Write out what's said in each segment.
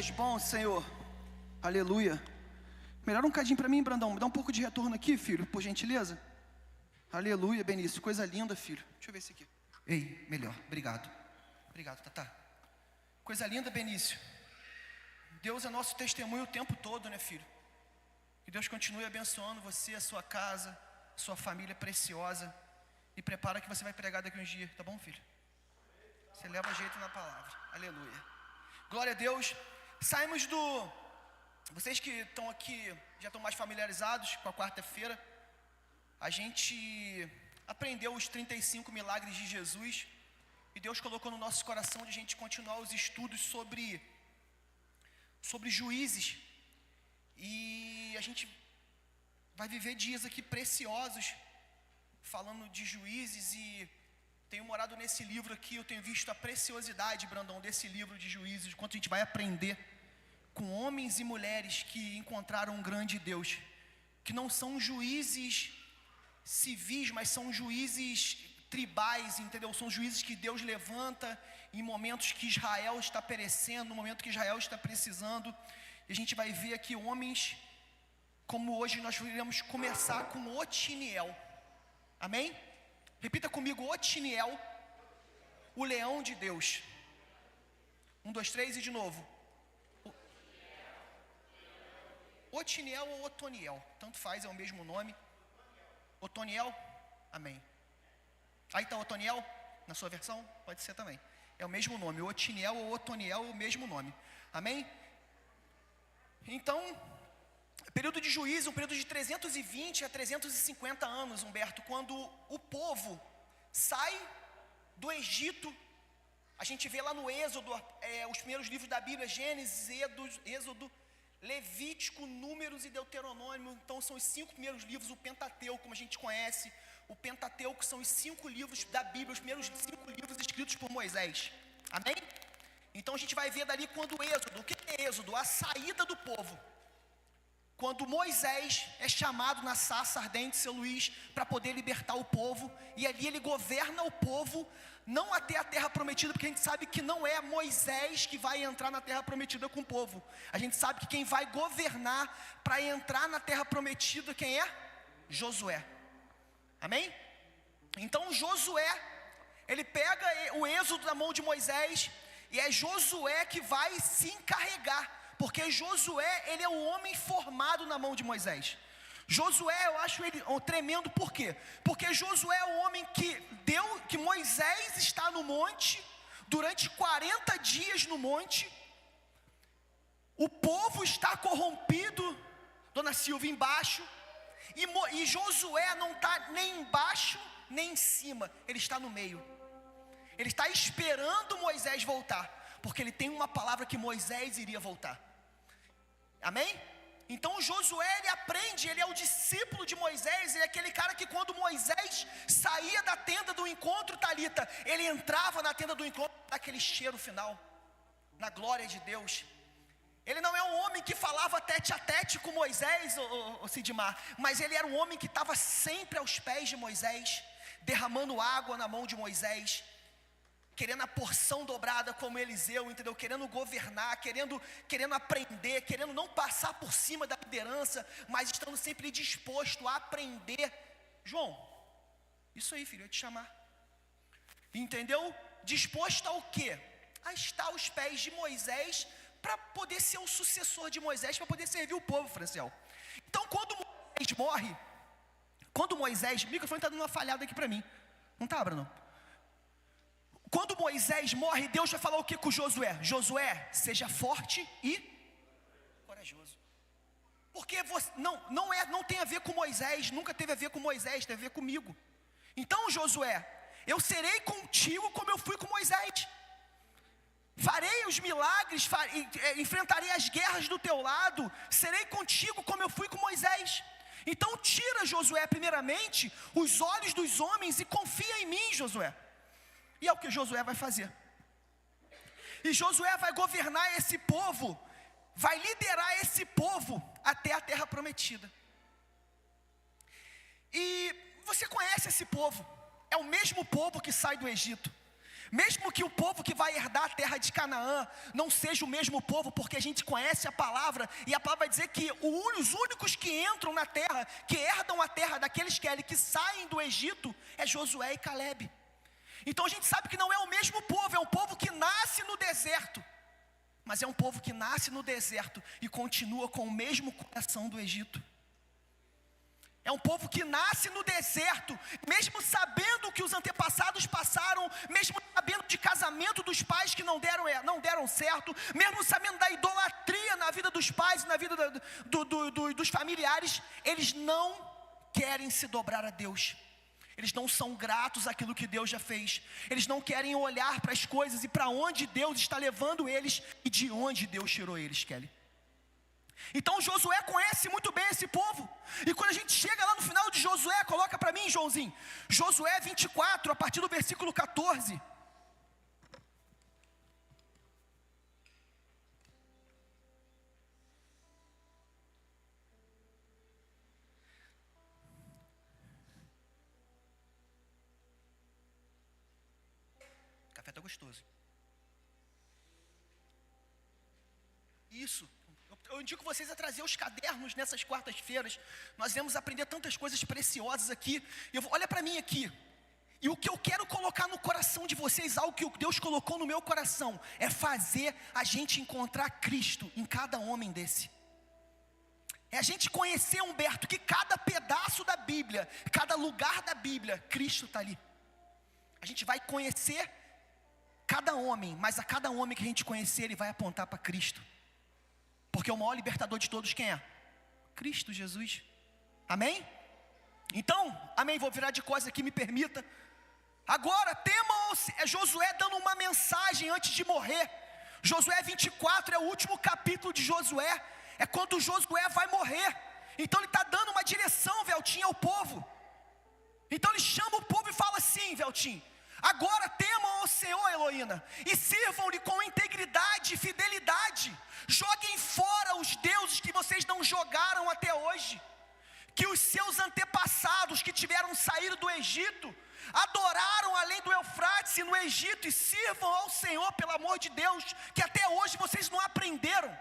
és bom, Senhor. Aleluia. Melhora um cadinho para mim, Brandão. Me dá um pouco de retorno aqui, filho, por gentileza. Aleluia, Benício. Coisa linda, filho. Deixa eu ver esse aqui. Ei, melhor. Obrigado. Obrigado, Tatá. Coisa linda, Benício. Deus é nosso testemunho o tempo todo, né, filho? Que Deus continue abençoando você, a sua casa, a sua família preciosa. E prepara que você vai pregar daqui uns dias, tá bom, filho? Você leva jeito na palavra. Aleluia. Glória a Deus. Saímos do... Vocês que estão aqui, já estão mais familiarizados com a quarta-feira. A gente aprendeu os 35 milagres de Jesus. E Deus colocou no nosso coração de a gente continuar os estudos sobre juízes. E a gente vai viver dias aqui preciosos, falando de juízes, e tenho morado nesse livro aqui. Eu tenho visto a preciosidade, Brandão, desse livro de juízes, de quanto a gente vai aprender com homens e mulheres que encontraram um grande Deus, que não são juízes civis, mas são juízes tribais, entendeu? São juízes que Deus levanta em momentos que Israel está perecendo, no momento que Israel está precisando. E a gente vai ver aqui homens, como hoje nós iremos começar com Otiniel. Amém? Repita comigo: Otiniel, o leão de Deus. 1, 2, 3 e de novo. Otiniel ou Otoniel, tanto faz, é o mesmo nome. Otoniel, amém. Aí está Otoniel, na sua versão, pode ser também. É o mesmo nome, Otiniel ou Otoniel é o mesmo nome. Amém? Então, período de juízo, um período de 320 a 350 anos, Humberto, quando o povo sai do Egito. A gente vê lá no Êxodo, os primeiros livros da Bíblia, Gênesis, Êxodo, Levítico, Números e Deuteronômio. Então são os 5 primeiros livros, o Pentateuco, como a gente conhece. O Pentateuco são os 5 livros da Bíblia, os primeiros 5 livros escritos por Moisés. Amém? Então a gente vai ver dali quando o Êxodo, o que é Êxodo? A saída do povo. Quando Moisés é chamado na sarça ardente, seu Luiz, para poder libertar o povo, e ali ele governa o povo, não até a terra prometida, porque a gente sabe que não é Moisés que vai entrar na terra prometida com o povo. A gente sabe que quem vai governar para entrar na terra prometida, quem é? Josué. Amém? Então Josué, ele pega o êxodo da mão de Moisés, e é Josué que vai se encarregar, porque Josué, ele é o homem formado na mão de Moisés. Josué, eu acho ele tremendo, por quê? Porque Josué é o homem que Moisés está no monte, durante 40 dias no monte, o povo está corrompido, dona Silvia, embaixo, e Josué não está nem embaixo, nem em cima, ele está no meio. Ele está esperando Moisés voltar, porque ele tem uma palavra que Moisés iria voltar. Amém? Então Josué, ele aprende, ele é o discípulo de Moisés, ele é aquele cara que quando Moisés saía da tenda do encontro, Talita, ele entrava na tenda do encontro, naquele cheiro final, na glória de Deus. Ele não é um homem que falava tete a tete com Moisés, o Sidmar, mas ele era um homem que estava sempre aos pés de Moisés, derramando água na mão de Moisés, querendo a porção dobrada como Eliseu, entendeu? Querendo governar, querendo aprender, querendo não passar por cima da liderança, mas estando sempre disposto a aprender. João, isso aí, filho, eu ia te chamar. Entendeu? Disposto ao quê? A estar aos pés de Moisés, para poder ser o sucessor de Moisés, para poder servir o povo, Franciel. Então quando Moisés morre, o microfone está dando uma falhada aqui para mim, não está, Bruno? Quando Moisés morre, Deus vai falar o que com Josué? Josué, seja forte e corajoso. Porque não tem a ver com Moisés, nunca teve a ver com Moisés, tem a ver comigo. Então Josué, eu serei contigo como eu fui com Moisés. Farei os milagres, enfrentarei as guerras do teu lado, serei contigo como eu fui com Moisés. Então tira, Josué, primeiramente, os olhos dos homens e confia em mim, Josué. E é o que Josué vai fazer. E Josué vai governar esse povo, vai liderar esse povo até a terra prometida. E você conhece esse povo, é o mesmo povo que sai do Egito. Mesmo que o povo que vai herdar a terra de Canaã não seja o mesmo povo, porque a gente conhece a palavra, e a palavra vai dizer que os únicos que entram na terra, que herdam a terra daqueles que saem do Egito, é Josué e Calebe. Então a gente sabe que não é o mesmo povo, é um povo que nasce no deserto, mas é um povo que nasce no deserto e continua com o mesmo coração do Egito. É um povo que nasce no deserto, mesmo sabendo o que os antepassados passaram, mesmo sabendo de casamento dos pais que não deram certo, mesmo sabendo da idolatria na vida dos pais e na vida dos familiares, eles não querem se dobrar a Deus. Eles não são gratos àquilo que Deus já fez. Eles não querem olhar para as coisas e para onde Deus está levando eles e de onde Deus tirou eles, Kelly. Então Josué conhece muito bem esse povo. E quando a gente chega lá no final de Josué, coloca para mim, Joãozinho, Josué 24, a partir do versículo 14. O café está gostoso. Isso. Eu indico vocês a trazer os cadernos nessas quartas-feiras. Nós vamos aprender tantas coisas preciosas aqui. Olha para mim aqui. E o que eu quero colocar no coração de vocês, algo que Deus colocou no meu coração, é fazer a gente encontrar Cristo em cada homem desse. É a gente conhecer, Humberto, que cada pedaço da Bíblia, cada lugar da Bíblia, Cristo está ali. A gente vai conhecer cada homem, mas a cada homem que a gente conhecer, ele vai apontar para Cristo. Porque o maior libertador de todos quem é? Cristo Jesus. Amém? Então, amém, vou virar de costas aqui, me permita. Agora, Josué dando uma mensagem antes de morrer. Josué 24 é o último capítulo de Josué. É quando Josué vai morrer. Então ele está dando uma direção, Veltinho, ao povo. Então ele chama o povo e fala assim, Veltinho: agora temam ao Senhor, Heloína, e sirvam-lhe com integridade e fidelidade. Joguem fora os deuses que vocês não jogaram até hoje, que os seus antepassados que tiveram saído do Egito adoraram além do Eufrates e no Egito, e sirvam ao Senhor, pelo amor de Deus, que até hoje vocês não aprenderam.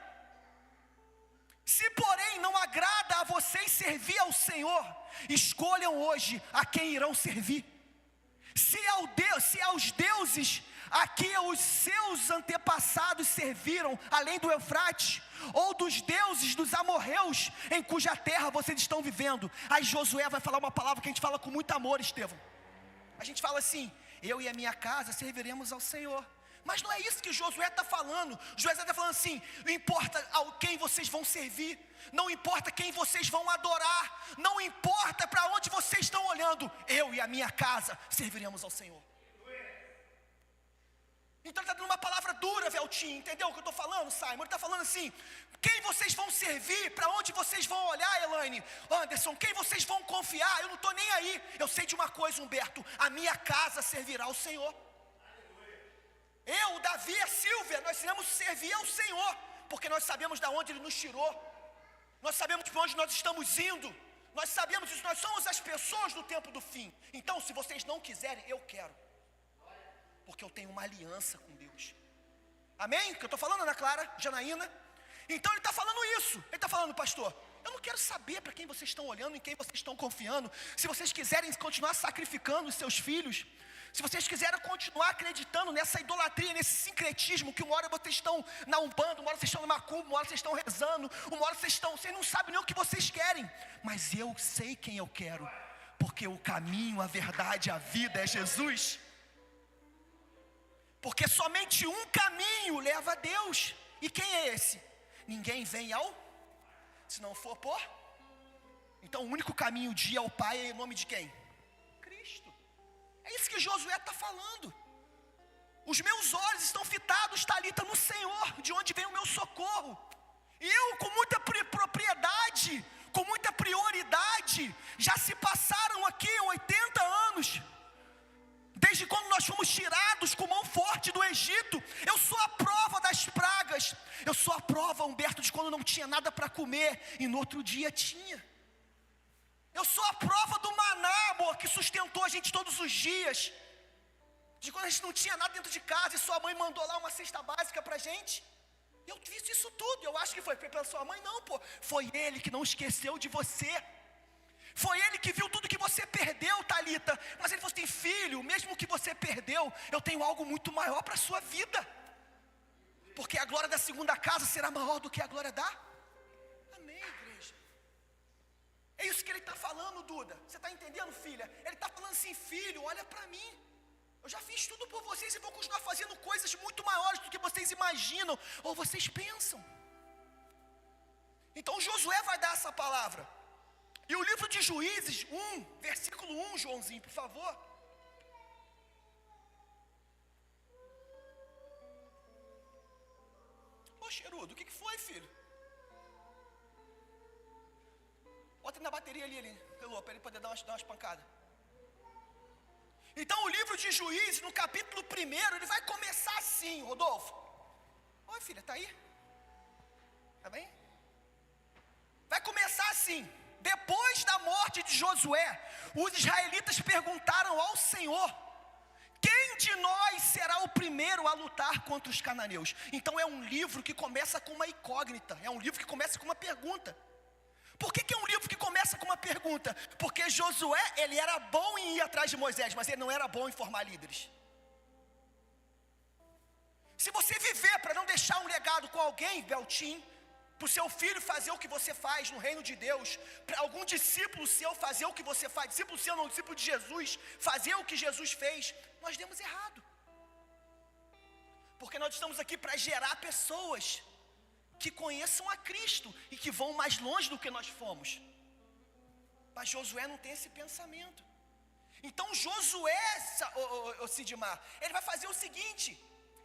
Se porém não agrada a vocês servir ao Senhor, escolham hoje a quem irão servir. Se aos deuses a que os seus antepassados serviram, além do Eufrates, ou dos deuses dos amorreus, em cuja terra vocês estão vivendo. Aí Josué vai falar uma palavra que a gente fala com muito amor, Estevão. A gente fala assim: eu e a minha casa serviremos ao Senhor. Mas não é isso que Josué está falando. Josué está falando assim: não importa a quem vocês vão servir, não importa quem vocês vão adorar, não importa para onde vocês estão olhando, eu e a minha casa serviremos ao Senhor. Então ele está dando uma palavra dura, Veltinho, entendeu o que eu estou falando, Simon? Ele está falando assim: quem vocês vão servir, para onde vocês vão olhar, Elaine, Anderson, quem vocês vão confiar, eu não estou nem aí. Eu sei de uma coisa, Humberto: a minha casa servirá ao Senhor. Eu, o Davi e a Silvia, nós iremos servir ao Senhor, porque nós sabemos de onde Ele nos tirou, nós sabemos para onde nós estamos indo, nós sabemos que nós somos as pessoas do tempo do fim. Então, se vocês não quiserem, eu quero, porque eu tenho uma aliança com Deus. Amém? Que eu estou falando, Ana Clara, Janaína? Então ele está falando isso. Ele está falando: pastor, eu não quero saber para quem vocês estão olhando, em quem vocês estão confiando. Se vocês quiserem continuar sacrificando os seus filhos, se vocês quiserem continuar acreditando nessa idolatria, nesse sincretismo, que uma hora vocês estão na Umbanda, uma hora vocês estão no Macumba, uma hora vocês estão rezando, uma hora vocês não sabem nem o que vocês querem. Mas eu sei quem eu quero, porque o caminho, a verdade, a vida é Jesus. Porque somente um caminho leva a Deus. E quem é esse? Ninguém vem se não for por. Então o único caminho de ir ao Pai é em nome de quem? Cristo. É isso que Josué está falando. Os meus olhos estão fitados, Talita, no Senhor, de onde vem o meu socorro. E eu, com muita propriedade, com muita prioridade, já se passaram aqui 80 anos. Desde quando nós fomos tirados com mão forte do Egito. Eu sou a prova das pragas. Eu sou a prova, Humberto, de quando não tinha nada para comer e no outro dia tinha. Eu sou a prova do maná, amor, que sustentou a gente todos os dias. De quando a gente não tinha nada dentro de casa e sua mãe mandou lá uma cesta básica pra gente. Eu fiz isso tudo. Eu acho que foi pela sua mãe, não, pô. Foi ele que não esqueceu de você. Foi ele que viu tudo que você perdeu, Thalita. Mas ele falou assim: filho, mesmo que você perdeu, eu tenho algo muito maior para a sua vida. Porque a glória da segunda casa será maior do que a glória da... Amém, igreja. É isso que ele está falando, Duda. Você está entendendo, filha? Ele está falando assim: filho, olha para mim. Eu já fiz tudo por vocês e vou continuar fazendo coisas muito maiores do que vocês imaginam ou vocês pensam. Então Josué vai dar essa palavra. E o livro de Juízes 1, versículo 1, Joãozinho, por favor. Ô Cherudo, o que foi, filho? Bota ele na bateria ali, Elô, para ele poder dar umas pancadas. Então o livro de Juízes, no capítulo 1, ele vai começar assim, Rodolfo. Oi, filha, tá aí? Tá bem? Vai começar assim: depois da morte de Josué, os israelitas perguntaram ao Senhor: quem de nós será o primeiro a lutar contra os cananeus? Então é um livro que começa com uma incógnita, é um livro que começa com uma pergunta. Por que é um livro que começa com uma pergunta? Porque Josué, ele era bom em ir atrás de Moisés, mas ele não era bom em formar líderes. Se você viver para não deixar um legado com alguém, Beltim, para o seu filho fazer o que você faz no reino de Deus, para algum discípulo seu fazer o que você faz, discípulo seu não, discípulo de Jesus, fazer o que Jesus fez, nós demos errado. Porque nós estamos aqui para gerar pessoas que conheçam a Cristo e que vão mais longe do que nós fomos. Mas Josué não tem esse pensamento. Então Josué, Sidmar, ele vai fazer o seguinte: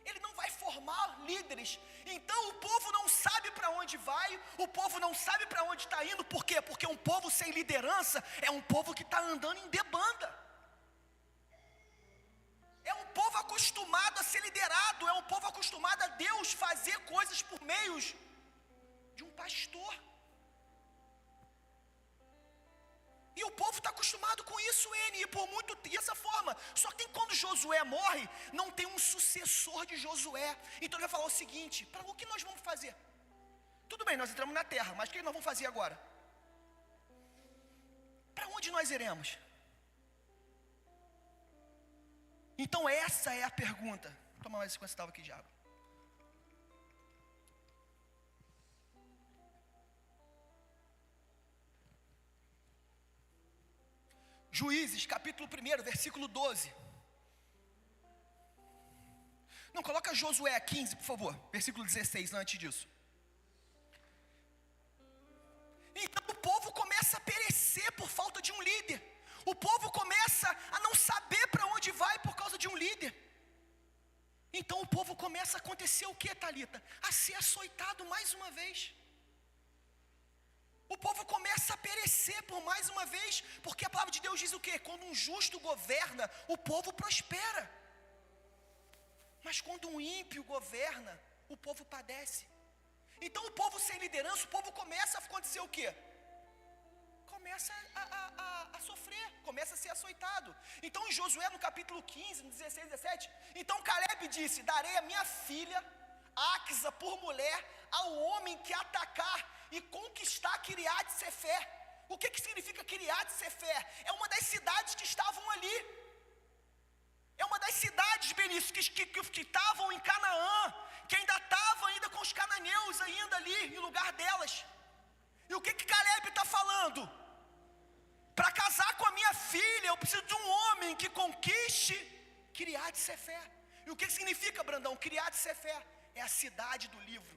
ele não vai formar líderes. Então o povo não sabe para onde vai, o povo não sabe para onde está indo. Por quê? Porque um povo sem liderança é um povo que está andando em debanda. É um povo acostumado a ser liderado, é um povo acostumado a Deus fazer coisas por meios de um pastor. E o povo está acostumado com isso, e dessa forma. Só que quando Josué morre, não tem um sucessor de Josué. Então ele vai falar o seguinte: para o que nós vamos fazer? Tudo bem, nós entramos na terra, mas o que nós vamos fazer agora? Para onde nós iremos? Então essa é a pergunta. Toma mais 50 centavos aqui de água. Juízes, capítulo 1, versículo 12. Não, coloca Josué 15, por favor. Versículo 16, antes disso. Então o povo começa a perecer por falta de um líder. O povo começa a não saber para onde vai por causa de um líder. Então o povo começa a acontecer o que, Thalita? A ser açoitado mais uma vez. O povo começa a perecer por mais uma vez, porque a palavra de Deus diz o quê? Quando um justo governa, o povo prospera. Mas quando um ímpio governa, o povo padece. Então o povo sem liderança, o povo começa a acontecer o quê? Começa a sofrer, começa a ser açoitado. Então em Josué no capítulo 15, no 16, 17, então Caleb disse: darei a minha filha Axa por mulher ao homem que atacar e conquistar Kiriat Sefer. O que significa Kiriat Sefer? É uma das cidades que estavam ali. É uma das cidades, Benício, que estavam em Canaã, que ainda estavam ainda com os cananeus ainda ali, em lugar delas. E o que Caleb está falando? Para casar com a minha filha, eu preciso de um homem que conquiste Kiriat Sefer. E o que significa, Brandão? Kiriat Sefer é a cidade do livro.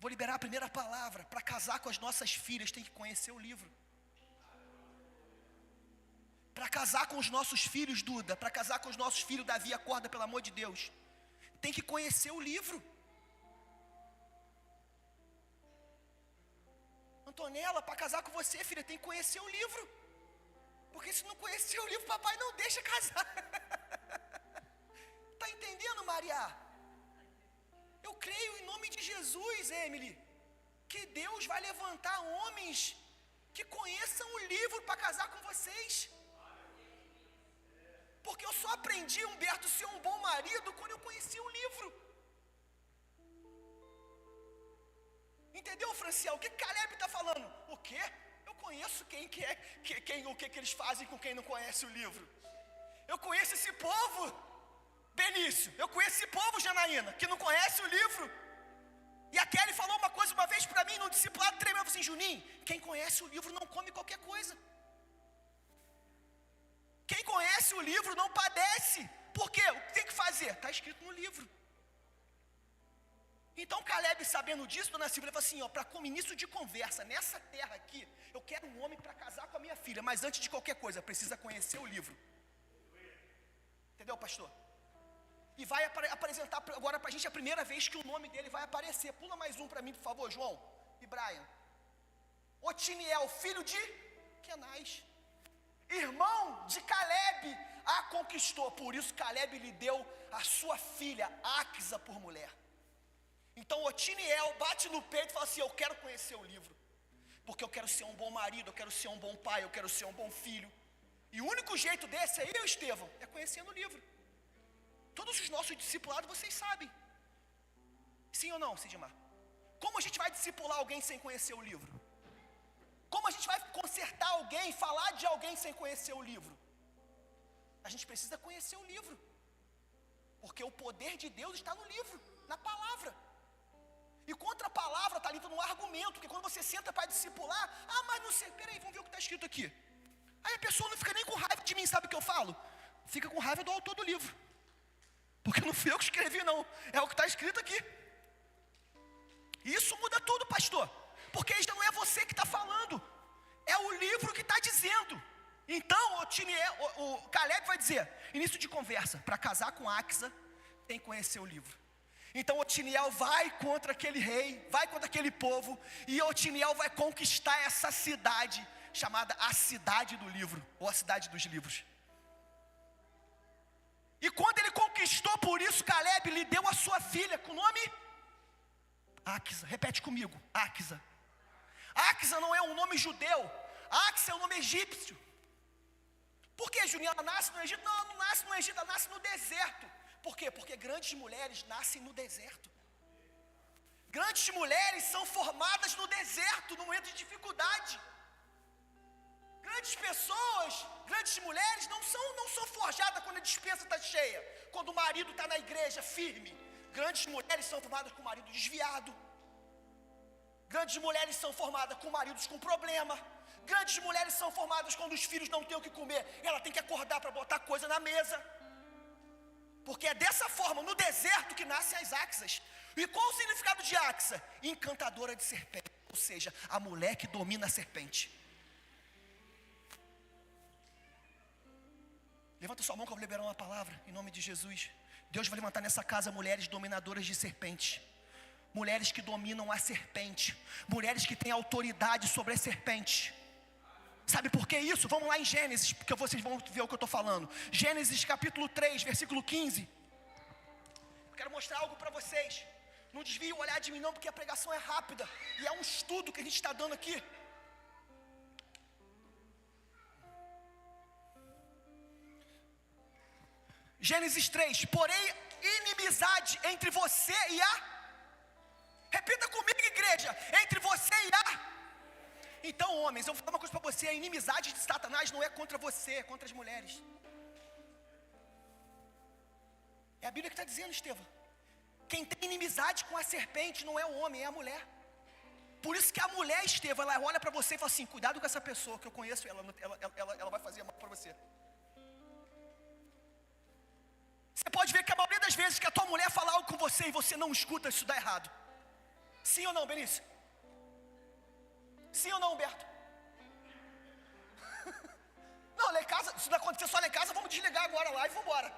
Vou liberar a primeira palavra. Para casar com as nossas filhas, tem que conhecer o livro. Para casar com os nossos filhos, Duda, para casar com os nossos filhos, Davi, acorda, pelo amor de Deus, tem que conhecer o livro. Antonella, para casar com você, filha, tem que conhecer o livro. Porque se não conhecer o livro, papai não deixa casar. Está entendendo, Maria? Eu creio em nome de Jesus, Emily, que Deus vai levantar homens que conheçam o livro para casar com vocês. Porque eu só aprendi, Humberto, a ser um bom marido quando eu conheci o livro. Entendeu, Franciel? O que Caleb está falando? O quê? Eu conheço o que eles fazem com quem não conhece o livro. Eu conheço esse povo, Benício. Eu conheço esse povo, Janaína, que não conhece o livro. E a Kelly falou uma coisa uma vez para mim, no discipulado tremendo, assim, Juninho, quem conhece o livro não come qualquer coisa. Quem conhece o livro não padece. Por quê? O que tem que fazer? Está escrito no livro. Então Caleb, sabendo disso, dona Silvia, ele falou assim, para como início de conversa, nessa terra aqui, eu quero um homem para casar com a minha filha, mas antes de qualquer coisa, precisa conhecer o livro. Entendeu, pastor? E vai apresentar agora para a gente a primeira vez que o nome dele vai aparecer. Pula mais um para mim, por favor, João e Brian. Otiniel, filho de Kenaz, irmão de Caleb, a conquistou. Por isso Caleb lhe deu a sua filha, Axa, por mulher. Então Otiniel bate no peito e fala assim, eu quero conhecer o livro. Porque eu quero ser um bom marido, eu quero ser um bom pai, eu quero ser um bom filho. E o único jeito desse aí, Estevão, é conhecendo o livro. Todos os nossos discipulados, vocês sabem. Sim ou não, Sidmar? Como a gente vai discipular alguém sem conhecer o livro? Como a gente vai consertar alguém, falar de alguém sem conhecer o livro? A gente precisa conhecer o livro. Porque o poder de Deus está no livro, na palavra. E contra a palavra está ali no argumento, porque quando você senta para discipular, mas não sei, peraí, vamos ver o que está escrito aqui. Aí a pessoa não fica nem com raiva de mim, sabe o que eu falo? Fica com raiva do autor do livro. Porque não fui eu que escrevi não, é o que está escrito aqui. E isso muda tudo, pastor. Porque já não é você que está falando, é o livro que está dizendo. Então o Caleb vai dizer, início de conversa, para casar com Axa, tem que conhecer o livro. Então Otiniel vai contra aquele rei, vai contra aquele povo, e Otiniel vai conquistar essa cidade, chamada a cidade do livro, ou a cidade dos livros. E quando ele conquistou, por isso Caleb lhe deu a sua filha, com o nome Axa, repete comigo, Axa. Axa não é um nome judeu, Axa é um nome egípcio. Por que, Juninho, ela nasce no Egito? Não, não nasce no Egito, ela nasce no deserto. Por quê? Porque grandes mulheres nascem no deserto. Grandes mulheres são formadas no deserto, no momento de dificuldade. Grandes pessoas, grandes mulheres não são forjadas quando a despensa está cheia, quando o marido está na igreja firme. Grandes mulheres são formadas com o marido desviado. Grandes mulheres são formadas com maridos com problema. Grandes mulheres são formadas quando os filhos não têm o que comer, ela tem que acordar para botar coisa na mesa. Porque é dessa forma, no deserto, que nascem as Axas. E qual o significado de Axa? Encantadora de serpente, ou seja, a mulher que domina a serpente. Levanta sua mão que eu vou liberar uma palavra, em nome de Jesus. Deus vai levantar nessa casa mulheres dominadoras de serpente. Mulheres que dominam a serpente. Mulheres que têm autoridade sobre a serpente. Sabe por que isso? Vamos lá em Gênesis, porque vocês vão ver o que eu estou falando. Gênesis capítulo 3, versículo 15. Eu quero mostrar algo para vocês. Não desvie o olhar de mim não, porque a pregação é rápida. E é um estudo que a gente está dando aqui. Gênesis 3. Porém, inimizade entre você e a... Repita comigo, igreja. Entre você e a... Então, homens, eu vou falar uma coisa para você. A inimizade de Satanás não é contra você, é contra as mulheres. É a Bíblia que está dizendo, Estevão. Quem tem inimizade com a serpente não é o homem, é a mulher. Por isso que a mulher, Estevão, ela olha para você e fala assim, cuidado com essa pessoa, que eu conheço ela vai fazer mal para você. Você pode ver que a maioria das vezes que a tua mulher fala algo com você e você não escuta, isso dá errado. Sim ou não, Benício? Sim ou não, Humberto? Não, lá em casa, se não acontecer só lá em casa, vamos desligar agora lá e vamos embora.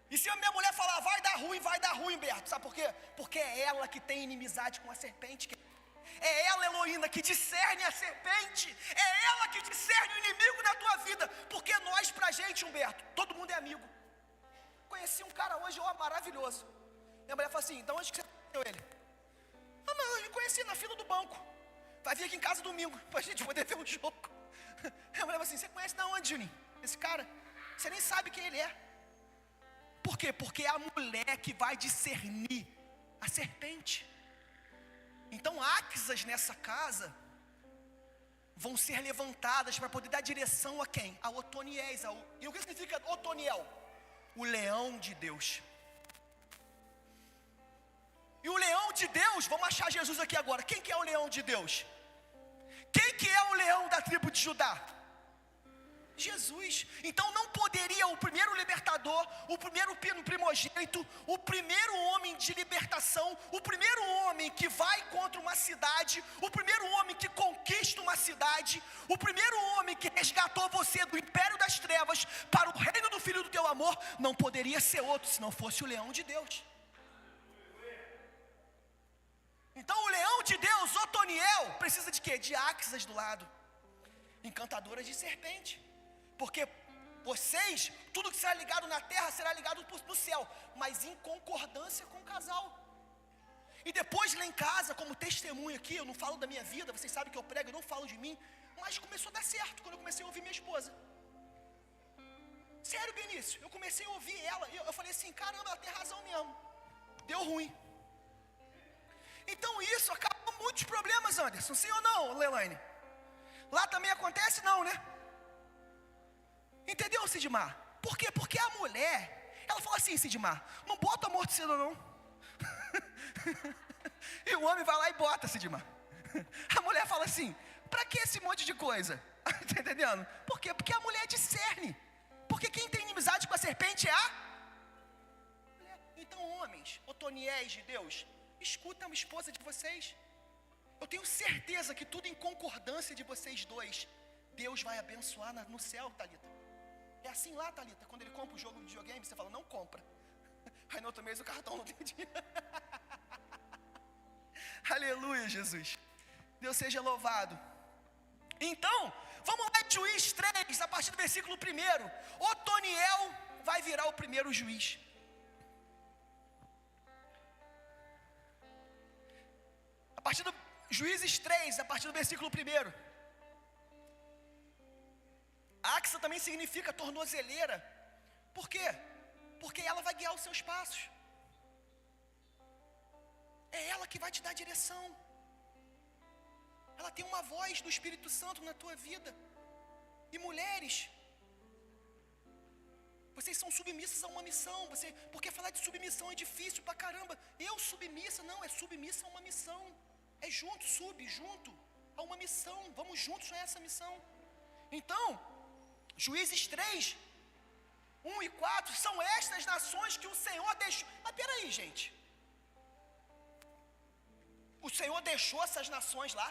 E se a minha mulher falar, vai dar ruim, Humberto. Sabe por quê? Porque é ela que tem inimizade com a serpente. É ela, Heloína, que discerne a serpente. É ela que discerne o inimigo na tua vida. Porque nós, pra gente, Humberto, todo mundo é amigo. Conheci um cara hoje, maravilhoso. Minha mulher falou assim, então onde que você conheceu ele? Mas eu conheci na fila do banco. Vai vir aqui em casa domingo, pra gente poder ver um jogo. A mulher falou assim, você conhece da onde, Juninho? Esse cara? Você nem sabe quem ele é. Por quê? Porque é a mulher que vai discernir a serpente. Então axas nessa casa vão ser levantadas para poder dar direção a quem? A Otoniéis. E o que significa Otoniel? O leão de Deus. E o leão de Deus, vamos achar Jesus aqui agora. Quem que é o leão de Deus? Quem que é o leão da tribo de Judá? Jesus. Então não poderia o primeiro libertador, o primeiro primogênito, o primeiro homem de libertação, o primeiro homem que vai contra uma cidade, o primeiro homem que conquista uma cidade, o primeiro homem que resgatou você do império das trevas para o reino do Filho do teu amor, não poderia ser outro se não fosse o leão de Deus. Então o leão de Deus, Otoniel, precisa de quê? De axas do lado, encantadoras de serpente. Porque vocês, tudo que será ligado na terra será ligado no céu, mas em concordância com o casal. E depois lá em casa, como testemunho aqui, eu não falo da minha vida, vocês sabem que eu prego, eu não falo de mim, mas começou a dar certo quando eu comecei a ouvir minha esposa. Sério, Benício, eu comecei a ouvir ela, e eu falei assim, caramba, ela tem razão mesmo, deu ruim. Então isso acabou muitos problemas, Anderson, sim ou não, Leilane? Lá também acontece não, né? Entendeu, Sidmar? Por quê? Porque a mulher, ela fala assim, Sidmar, não bota amortecedor não. E o homem vai lá e bota, Sidmar. A mulher fala assim, pra que esse monte de coisa? Tá entendendo? Por quê? Porque a mulher discerne. Porque quem tem inimizade com a serpente é a mulher. Então homens, Otoniéis de Deus, escutam a esposa de vocês. Eu tenho certeza que tudo em concordância de vocês dois, Deus vai abençoar no céu, Thalita. É assim lá, Thalita, quando ele compra o jogo de videogame, você fala, não compra. Aí no outro mês o cartão não tem dinheiro. Aleluia, Jesus. Deus seja louvado. Então, vamos lá, Juiz 3, a partir do versículo 1. Otoniel vai virar o primeiro juiz. A partir do Juízes 3, a partir do versículo 1. Axa também significa tornozeleira. Por quê? Porque ela vai guiar os seus passos. É ela que vai te dar direção. Ela tem uma voz do Espírito Santo na tua vida. E mulheres, vocês são submissas a uma missão. Porque falar de submissão é difícil pra caramba. Eu submissa, não, é submissa a uma missão. É junto a uma missão. Vamos juntos a essa missão. Então, Juízes 3, 1 e 4, são estas nações que o Senhor deixou. Mas peraí, gente. O Senhor deixou essas nações lá.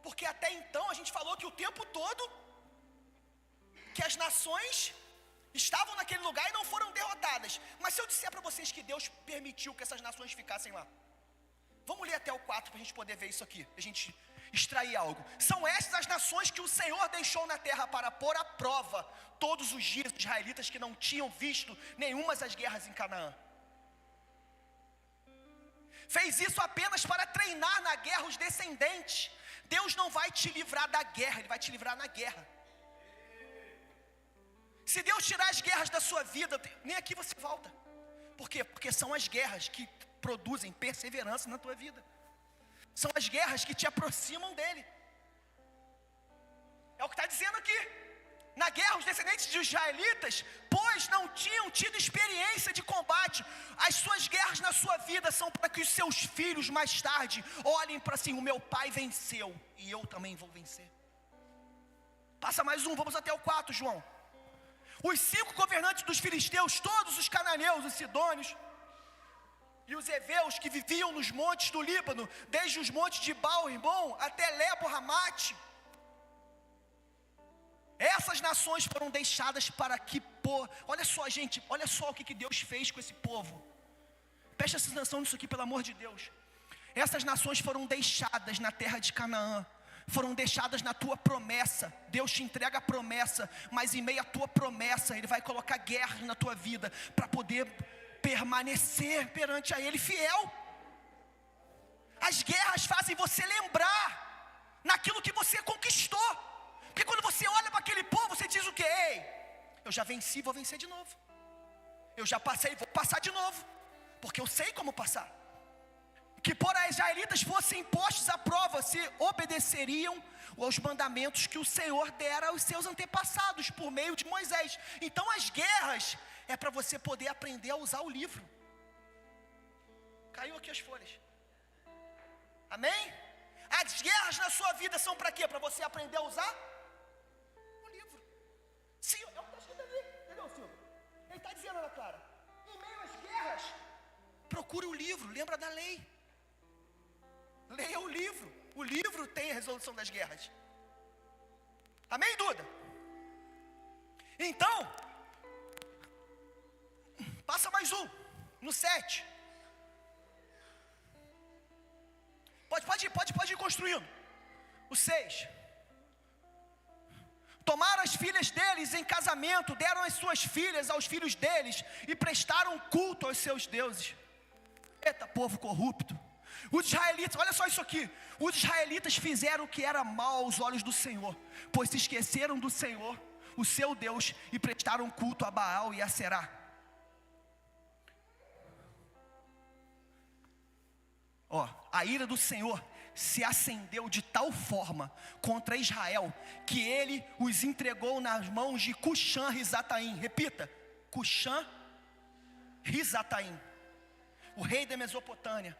Porque até então a gente falou que o tempo todo que as nações estavam naquele lugar e não foram derrotadas. Mas se eu disser para vocês que Deus permitiu que essas nações ficassem lá, vamos ler até o 4 para a gente poder ver isso aqui, a gente extrair algo. São estas as nações que o Senhor deixou na terra para pôr à prova todos os dias os israelitas que não tinham visto nenhuma das guerras em Canaã. Fez isso apenas para treinar na guerra os descendentes. Deus não vai te livrar da guerra, Ele vai te livrar na guerra. Se Deus tirar as guerras da sua vida, nem aqui você volta. Por quê? Porque são as guerras que produzem perseverança na tua vida. São as guerras que te aproximam dele. É o que está dizendo aqui. Na guerra, os descendentes de israelitas, pois não tinham tido experiência de combate. As suas guerras na sua vida são para que os seus filhos mais tarde olhem para assim, o meu pai venceu e eu também vou vencer. Passa mais um, vamos até o 4, João. Os 5 governantes dos filisteus, todos os cananeus, os sidônios e os heveus que viviam nos montes do Líbano, desde os montes de Baal-Hermon até Lebo-Ramate, essas nações foram deixadas para que, olha só, gente, olha só o que Deus fez com esse povo. Preste atenção nisso aqui, pelo amor de Deus. Essas nações foram deixadas na terra de Canaã, foram deixadas na tua promessa. Deus te entrega a promessa, mas em meio à tua promessa, Ele vai colocar guerras na tua vida, para poder permanecer perante a Ele fiel. As guerras fazem você lembrar naquilo que você conquistou. Porque quando você olha para aquele povo, você diz o quê? Ei, Eu já venci, vou vencer de novo. Eu já passei, vou passar de novo, porque eu sei como passar. Que por israelitas fossem postos à prova se obedeceriam aos mandamentos que o Senhor dera aos seus antepassados por meio de Moisés. Então as guerras é para você poder aprender a usar o livro. Caiu aqui as folhas. Amém? As guerras na sua vida são para quê? Para você aprender a usar o livro. Sim, é o que está escrito ali. Entendeu, Silvio? Ele está dizendo, Ana Clara, em meio às guerras, procure o livro, lembra da lei. Leia o livro. O livro tem a resolução das guerras. Amém, Duda? Então, passa mais um, no 7. Pode ir construindo. O 6. Tomaram as filhas deles em casamento, deram as suas filhas aos filhos deles e prestaram culto aos seus deuses. Eita, povo corrupto. Os israelitas, olha só isso aqui. Os israelitas fizeram o que era mal aos olhos do Senhor, pois se esqueceram do Senhor, o seu Deus, e prestaram culto a Baal e a Será. A ira do Senhor se acendeu de tal forma contra Israel, que ele os entregou nas mãos de Cuxã-Risataim. Repita, Cuxã-Risataim, o rei da Mesopotâmia,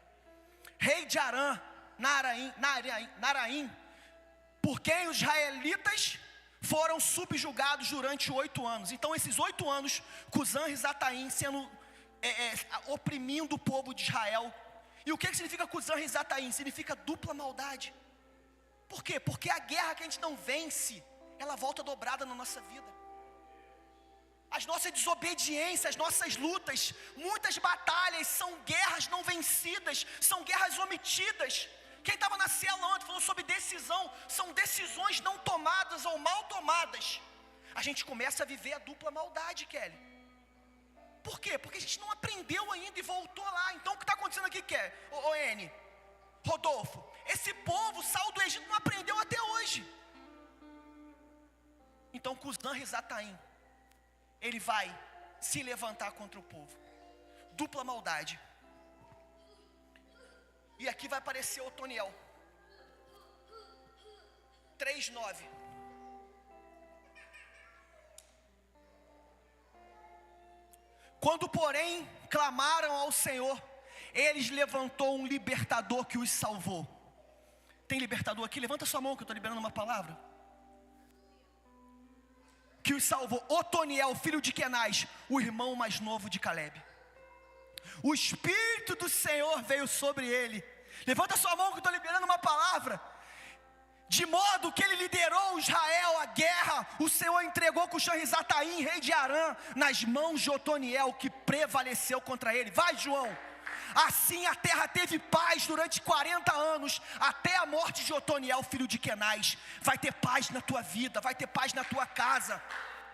rei de Arã, Naraim, por quem os israelitas foram subjugados durante 8 anos. Então esses 8 anos, Cusã-Risataim sendo oprimindo o povo de Israel. E o que significa Cusã-Risataim? Significa dupla maldade. Por quê? Porque a guerra que a gente não vence, ela volta dobrada na nossa vida. As nossas desobediências, as nossas lutas, muitas batalhas são guerras não vencidas, são guerras omitidas. Quem estava na célula ontem falou sobre decisão, são decisões não tomadas ou mal tomadas. A gente começa a viver a dupla maldade, Kelly. Por quê? Porque a gente não aprendeu ainda e voltou lá. Então o que está acontecendo aqui, N, Rodolfo? Esse povo saiu do Egito, não aprendeu até hoje. Então Cusã-Risataim, ele vai se levantar contra o povo. Dupla maldade. E aqui vai aparecer Otoniel. 3:9. Quando, porém, clamaram ao Senhor, eles levantou um libertador que os salvou. Tem libertador aqui? Levanta sua mão que eu estou liberando uma palavra. Que os salvou. Otoniel, filho de Kenaz, o irmão mais novo de Caleb. O Espírito do Senhor veio sobre ele. Levanta sua mão que eu estou liberando uma palavra. De modo que ele liderou Israel à guerra, o Senhor entregou Cuxã-Risataim, rei de Arã, nas mãos de Otoniel, que prevaleceu contra ele. Vai, João. Assim a terra teve paz durante 40 anos, até a morte de Otoniel, filho de Kenaz. Vai ter paz na tua vida, vai ter paz na tua casa,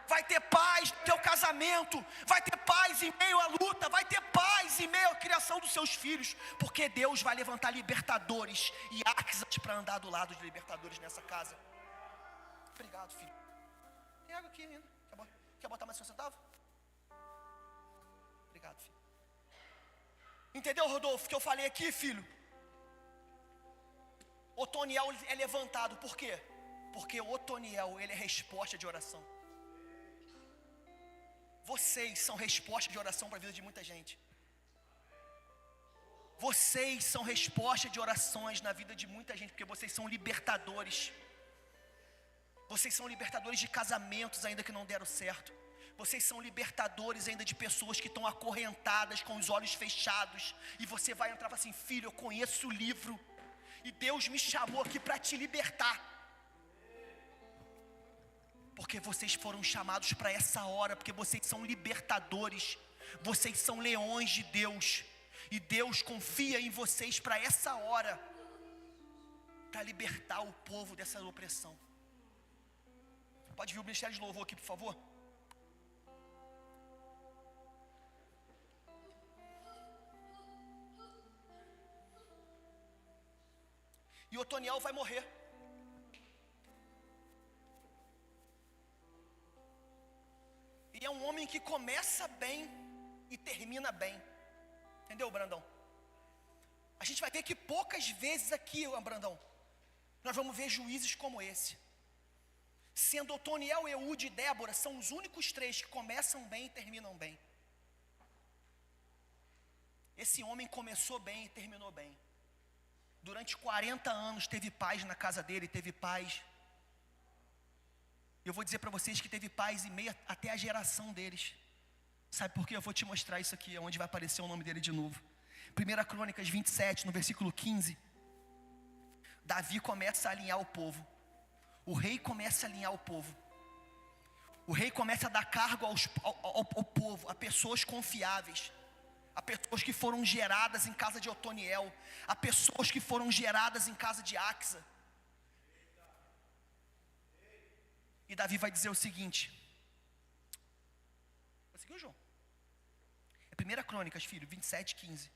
vai ter paz no teu casamento, vai ter paz em meio à luta, vai ter paz em meio à criação dos seus filhos, porque Deus vai levantar libertadores e Axas para andar do lado de libertadores nessa casa. Obrigado, filho. Tem água aqui ainda? Quer botar mais 1 centavo? Obrigado, filho. Entendeu, Rodolfo, que eu falei aqui, filho? Otoniel é levantado, por quê? Porque Otoniel, ele é resposta de oração. Vocês são resposta de oração para a vida de muita gente. Vocês são resposta de orações na vida de muita gente, porque vocês são libertadores. Vocês são libertadores de casamentos ainda que não deram certo. Vocês são libertadores ainda de pessoas que estão acorrentadas com os olhos fechados. E você vai entrar e falar assim: filho, eu conheço o livro e Deus me chamou aqui para te libertar. Porque vocês foram chamados para essa hora, porque vocês são libertadores. Vocês são leões de Deus. E Deus confia em vocês para essa hora, para libertar o povo dessa opressão. Pode vir o Ministério de Louvor aqui, por favor? E Otoniel vai morrer. E é um homem que começa bem e termina bem. Entendeu, Brandão? A gente vai ver que poucas vezes aqui, Brandão, nós vamos ver juízes como esse. Sendo Otoniel, Eude e Débora são os únicos 3 que começam bem e terminam bem. Esse homem começou bem e terminou bem. Durante 40 anos teve paz na casa dele, teve paz. Eu vou dizer para vocês que teve paz em meio até a geração deles. Sabe por quê? Eu vou te mostrar isso aqui, onde vai aparecer o nome dele de novo. 1 Crônicas 27, no versículo 15. Davi começa a alinhar o povo. O rei começa a alinhar o povo. O rei começa a dar cargo ao povo, a pessoas confiáveis, a pessoas que foram geradas em casa de Otoniel, a pessoas que foram geradas em casa de Axa. E Davi vai dizer o seguinte. Conseguiu, João? É 1 Crônicas, filho, 27, 15.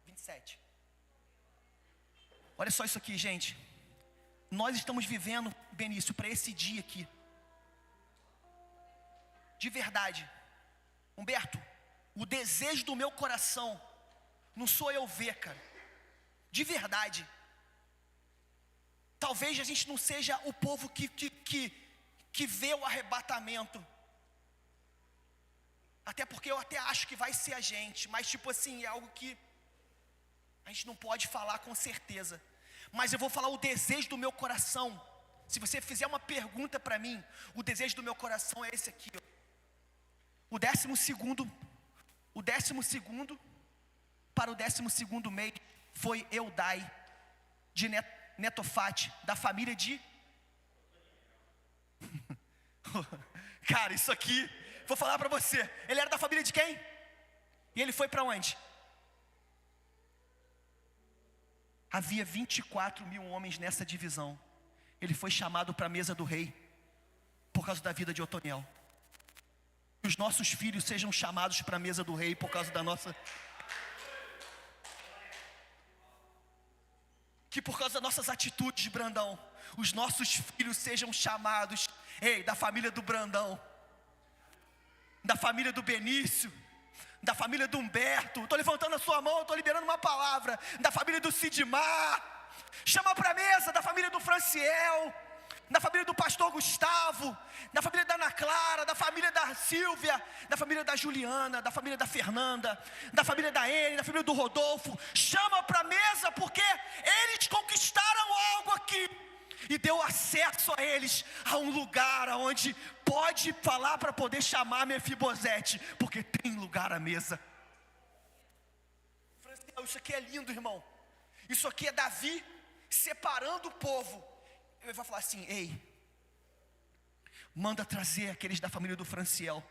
27. Olha só isso aqui, gente. Nós estamos vivendo, Benício, para esse dia aqui. De verdade. Humberto, o desejo do meu coração não sou eu ver, cara. De verdade. Talvez a gente não seja o povo que vê o arrebatamento. Até porque eu até acho que vai ser a gente. Mas tipo assim, é algo que a gente não pode falar com certeza. Mas eu vou falar o desejo do meu coração. Se você fizer uma pergunta para mim, o desejo do meu coração é esse aqui, ó. O 12º para o 12º mês foi Eudai de Netofate, da família de cara, isso aqui, vou falar para você. Ele era da família de quem? E ele foi para onde? Havia 24 mil homens nessa divisão. Ele foi chamado para a mesa do rei por causa da vida de Otoniel. Que os nossos filhos sejam chamados para a mesa do rei por causa da nossa... Que por causa das nossas atitudes, Brandão, os nossos filhos sejam chamados, da família do Brandão, da família do Benício, da família do Humberto. Estou levantando a sua mão, estou liberando uma palavra. Da família do Sidmar. Chama para a mesa da família do Franciel, da família do pastor Gustavo, da família da Ana Clara, da família da Silvia, da família da Juliana, da família da Fernanda, da família da Ene, da família do Rodolfo. Chama para a mesa porque eles conquistaram algo aqui e deu acesso a eles a um lugar onde pode falar para poder chamar Mefibosete, porque tem lugar à mesa. Isso aqui é lindo, irmão. Isso aqui é Davi separando o povo. Ele vai falar assim: ei, manda trazer aqueles da família do Franciel,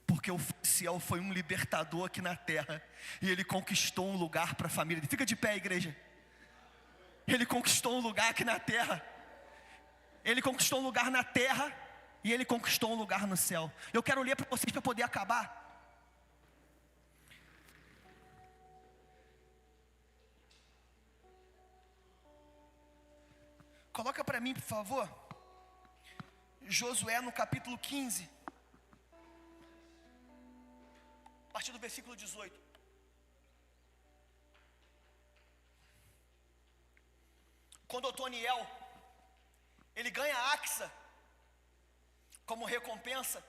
porque o Franciel foi um libertador aqui na terra, e ele conquistou um lugar para a família. Fica de pé, igreja. Ele conquistou um lugar aqui na terra. Ele conquistou um lugar na terra, e ele conquistou um lugar no céu. Eu quero ler para vocês para poder acabar. Coloca para mim, por favor, Josué no capítulo 15, a partir do versículo 18. Quando Otoniel, ele ganha Axa como recompensa,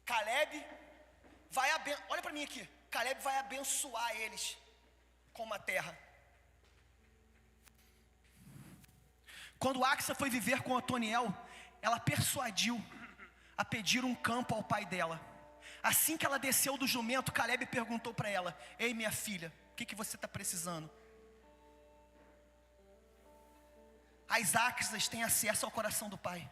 Caleb vai olha para mim aqui, Caleb vai abençoar eles com uma terra. Quando Axa foi viver com Otoniel, ela persuadiu a pedir um campo ao pai dela. Assim que ela desceu do jumento, Caleb perguntou para ela: ei, minha filha, o que você está precisando? As Axas têm acesso ao coração do pai.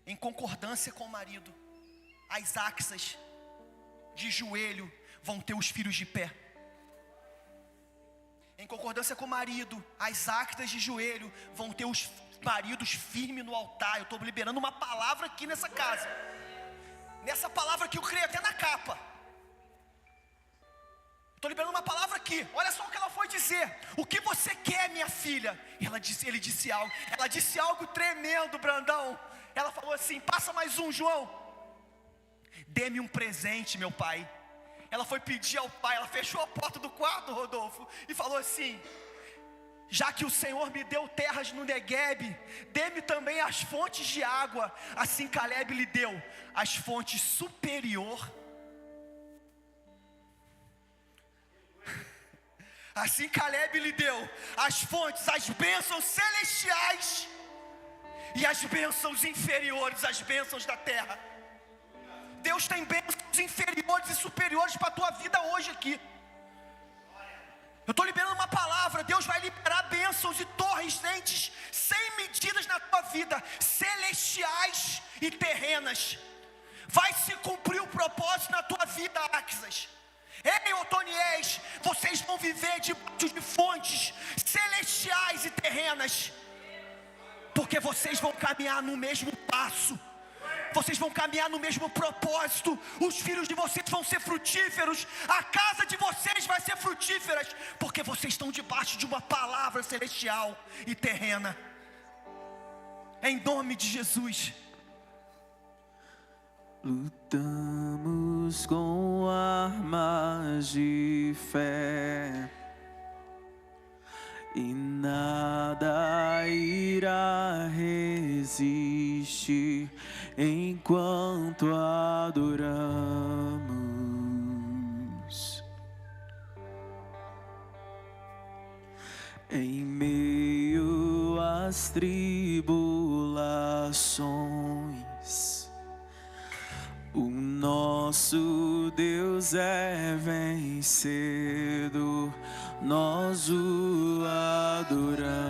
Em concordância com o marido, as Axas de joelho vão ter os filhos de pé. Em concordância com o marido, as Axas de joelho vão ter os maridos firmes no altar. Eu estou liberando uma palavra aqui nessa casa. Nessa palavra que eu creio até na capa. estou liberando uma palavra aqui. Olha só o que ela foi dizer. O que você quer, minha filha? Ele disse algo. Ela disse algo tremendo, Brandão. Ela falou assim: passa mais um, João. Dê-me um presente, meu pai. Ela foi pedir ao pai. Ela fechou a porta do quarto, Rodolfo, e falou assim: já que o Senhor me deu terras no Neguebe, dê-me também as fontes de água. Assim Caleb lhe deu as fontes superior. Assim Caleb lhe deu as fontes, as bênçãos celestiais e as bênçãos inferiores, as bênçãos da terra. Deus tem bênçãos inferiores e superiores para a tua vida hoje aqui. Eu estou liberando uma palavra. Deus vai liberar bênçãos e torrentes sem medidas na tua vida, celestiais e terrenas. Vai se cumprir o propósito na tua vida, Axas. Ei, Otoniés, vocês vão viver debaixo de fontes celestiais e terrenas, porque vocês vão caminhar no mesmo passo. Vocês vão caminhar no mesmo propósito. Os filhos de vocês vão ser frutíferos. A casa de vocês vai ser frutífera, porque vocês estão debaixo de uma palavra celestial e terrena. Em nome de Jesus. Lutamos com armas de fé, e nada irá resistir enquanto adoramos. Em meio às tribulações, o nosso Deus é vencedor, nós o adoramos.